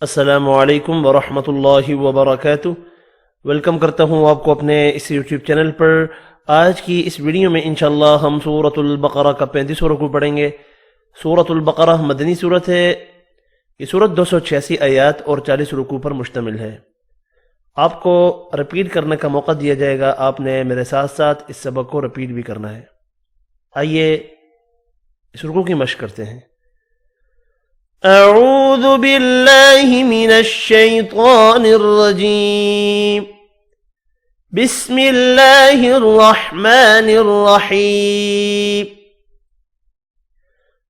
अस्सलामु अलैकुम वरहमतुल्लाहि वबरकातुह। वेलकम करता हूँ आपको अपने इस यूट्यूब चैनल पर। आज की इस वीडियो में इंशाअल्लाह हम सूरतुल बकरा का 35वां रुकू पढ़ेंगे। सूरतुल बकरा मदनी सूरत है। ये सूरत 286 आयात और 40 रुकू पर मुश्तमिल है। आपको रिपीट करने का मौका दिया जाएगा। आपने मेरे साथ साथ इस सबक को रिपीट भी करना है। आइए इस रुकू की मश्क करते हैं। अऊज़ु बिल्लाहि मिनश शैतानिर रजीम। बिस्मिल्लाहिर रहमानिर रहीम।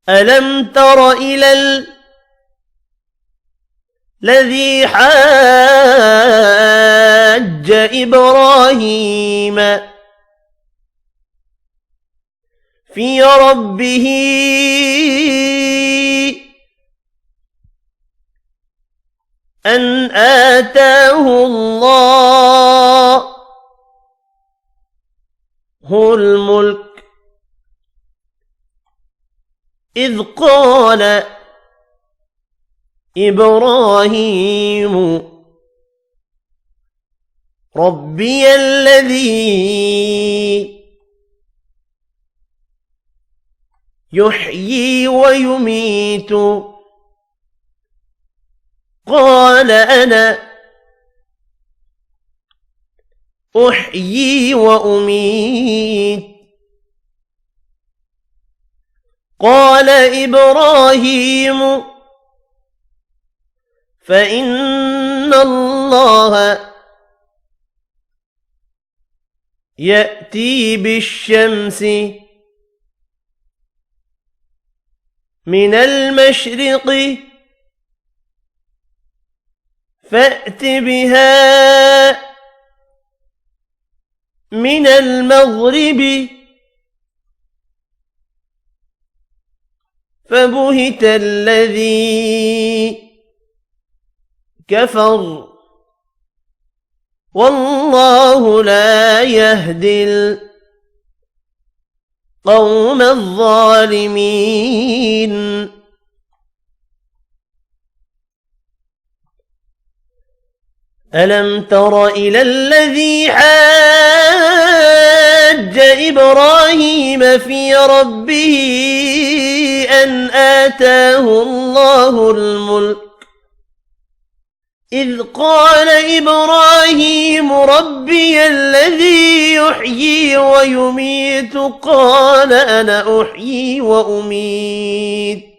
अलम तर इलल लज़ी हज्ज इब्राहीम फ़ी रब्बिही अन आताहु अल्लाहुल मुल्क इज़ क़ाल इब्राहीम रब्बियल्लज़ी युह्यी व युमीतु قال أنا أحيي وأميت قال إبراهيم فإن الله يأتي بالشمس من المشرق فأت بها من المغرب فبهت الذي كفر والله لا يهدي القوم الظالمين ألم تر إلى الذي حاج إبراهيم في ربه أن آتاه الله الملك إذ قال إبراهيم ربي الذي يحيي ويميت قال أنا أحيي وأميت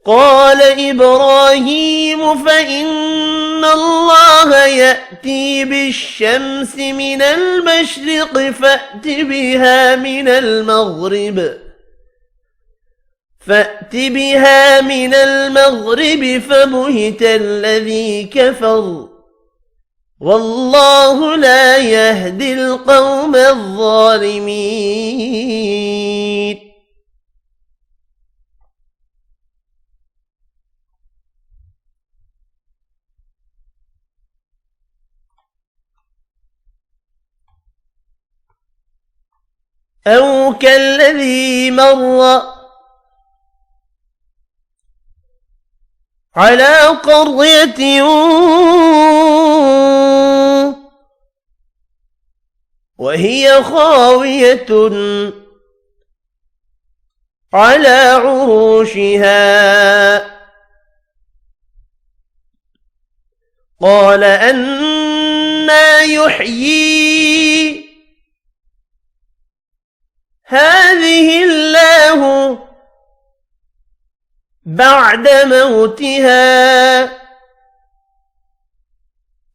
قال إبراهيم فإن الله يأتي بالشمس من المشرق فأت بها من المغرب فبهت الذي كفر والله لا يهدي القوم الظالمين. أو كالذي مر على قرية وهي خاوية على عروشها قال أنى يحيي هذه الله بعد موتها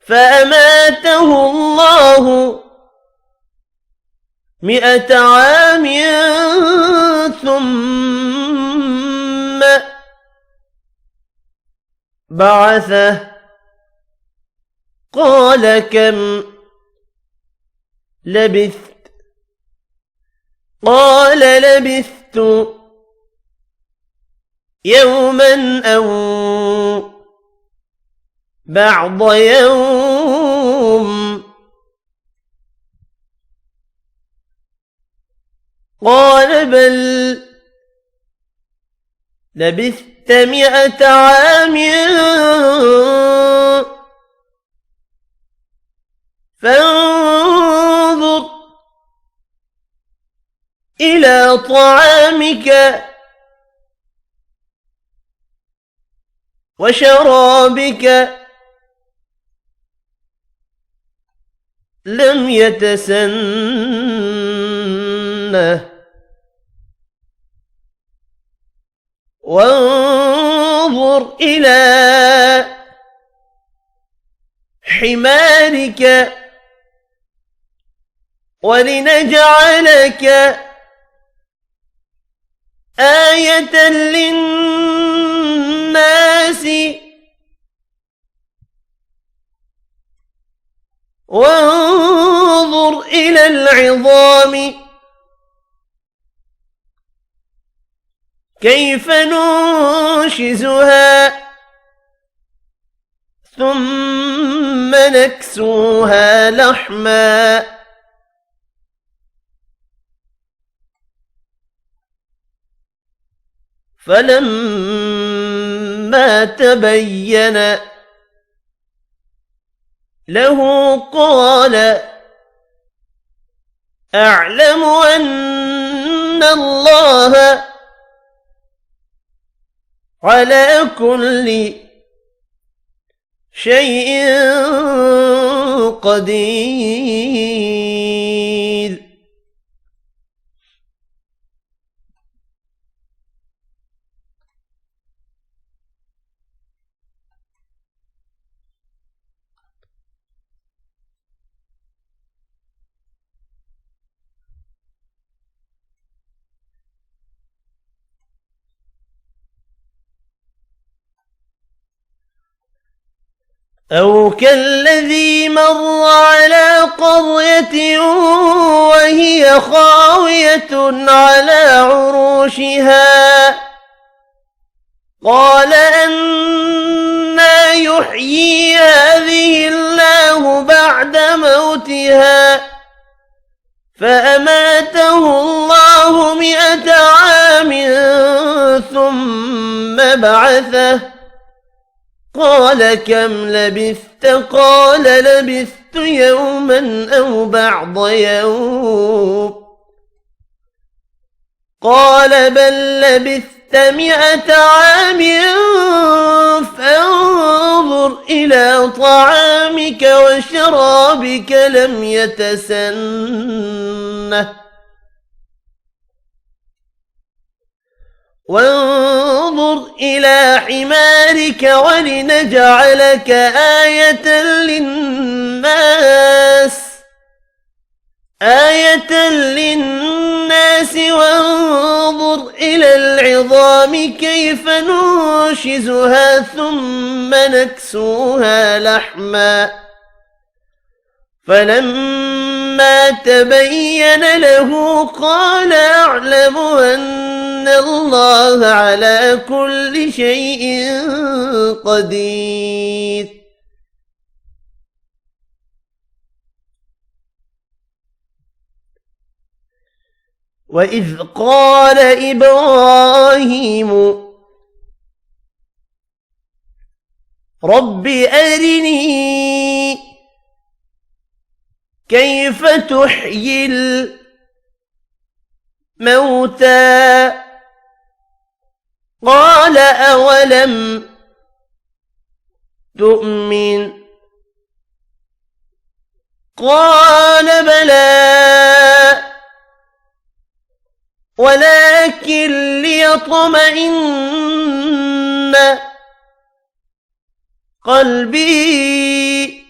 فأماته الله 100 عام ثم بعثه قال كم لبثت قال لبثت يوما أو بعض يوم قال بل لبثت مئة عام فانظر إلى طعامك وشرابك لم يتسنه وانظر إلى حمارك ولنجعلك آية للناس وانظر إلى العظام كيف ننشزها ثم نكسوها لحما فلما تبين له قال أعلم أن الله على كل شيء قدير. أو كالذي مر على قرية وهي خاوية على عروشها قال أنى يحيي هذه الله بعد موتها فأماته الله 100 عام ثم بعثه قال كم لبثت قال لبثت يوما أو بعض يوم قال بل لبثت 100 عام فانظر إلى طعامك وشرابك لم يتسنه وانظر إلى حمارك ولنجعلك آية للناس وانظر إلى العظام كيف ننشزها ثم نكسوها لحما فلما تبين له قال أعلم أن الله على كل شيء قدير. وإذ قال إبراهيم رب أرني كيف تحيي الموتى قال أولم تؤمن قال بلى ولكن ليطمئن قلبي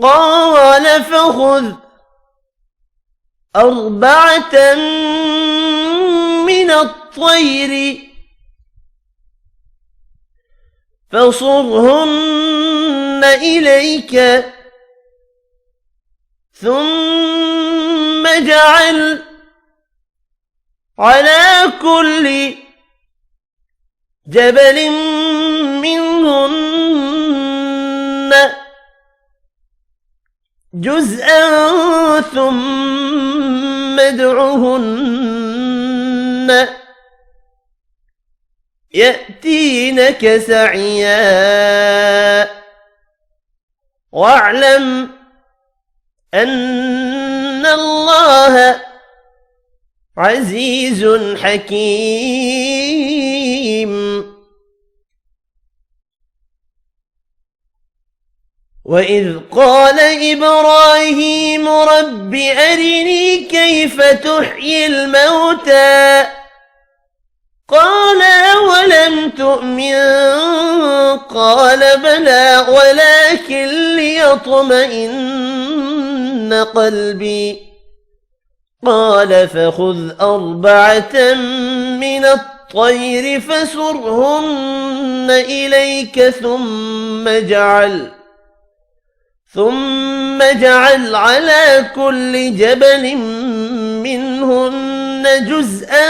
قال فخذ 4 من الطير فصرهن إليك ثم اجعل على كل جبل منهن جزءا ثم ادعهن يأتينك سعيا واعلم أن الله عزيز حكيم. وإذ قال إبراهيم رب أرني كيف تحيي الموتى قال أولم تؤمن قال بلى ولكن ليطمئن قلبي قال فخذ أربعة من الطير فسرهن إليك ثم اجعل على كل جبل منهن جزءا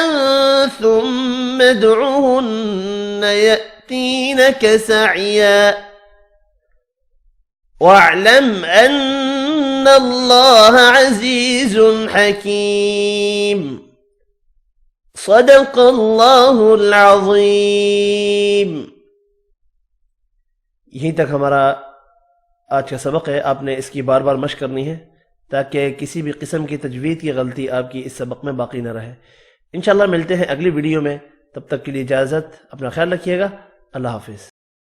ثم ادعهن يأتينك سعيا واعلم أن الله عزيز حكيم. صدق الله العظीम। यहीं तक हमारा आज का सबक है। आपने इसकी बार बार मशक करनी है ताकि किसी भी किस्म की तजवीद की गलती आपकी इस सबक में बाकी न रहे। इंशाअल्लाह मिलते हैं अगली वीडियो में, तब तक के लिए इजाज़त, अपना ख्याल रखिएगा। अल्लाह हाफिज़।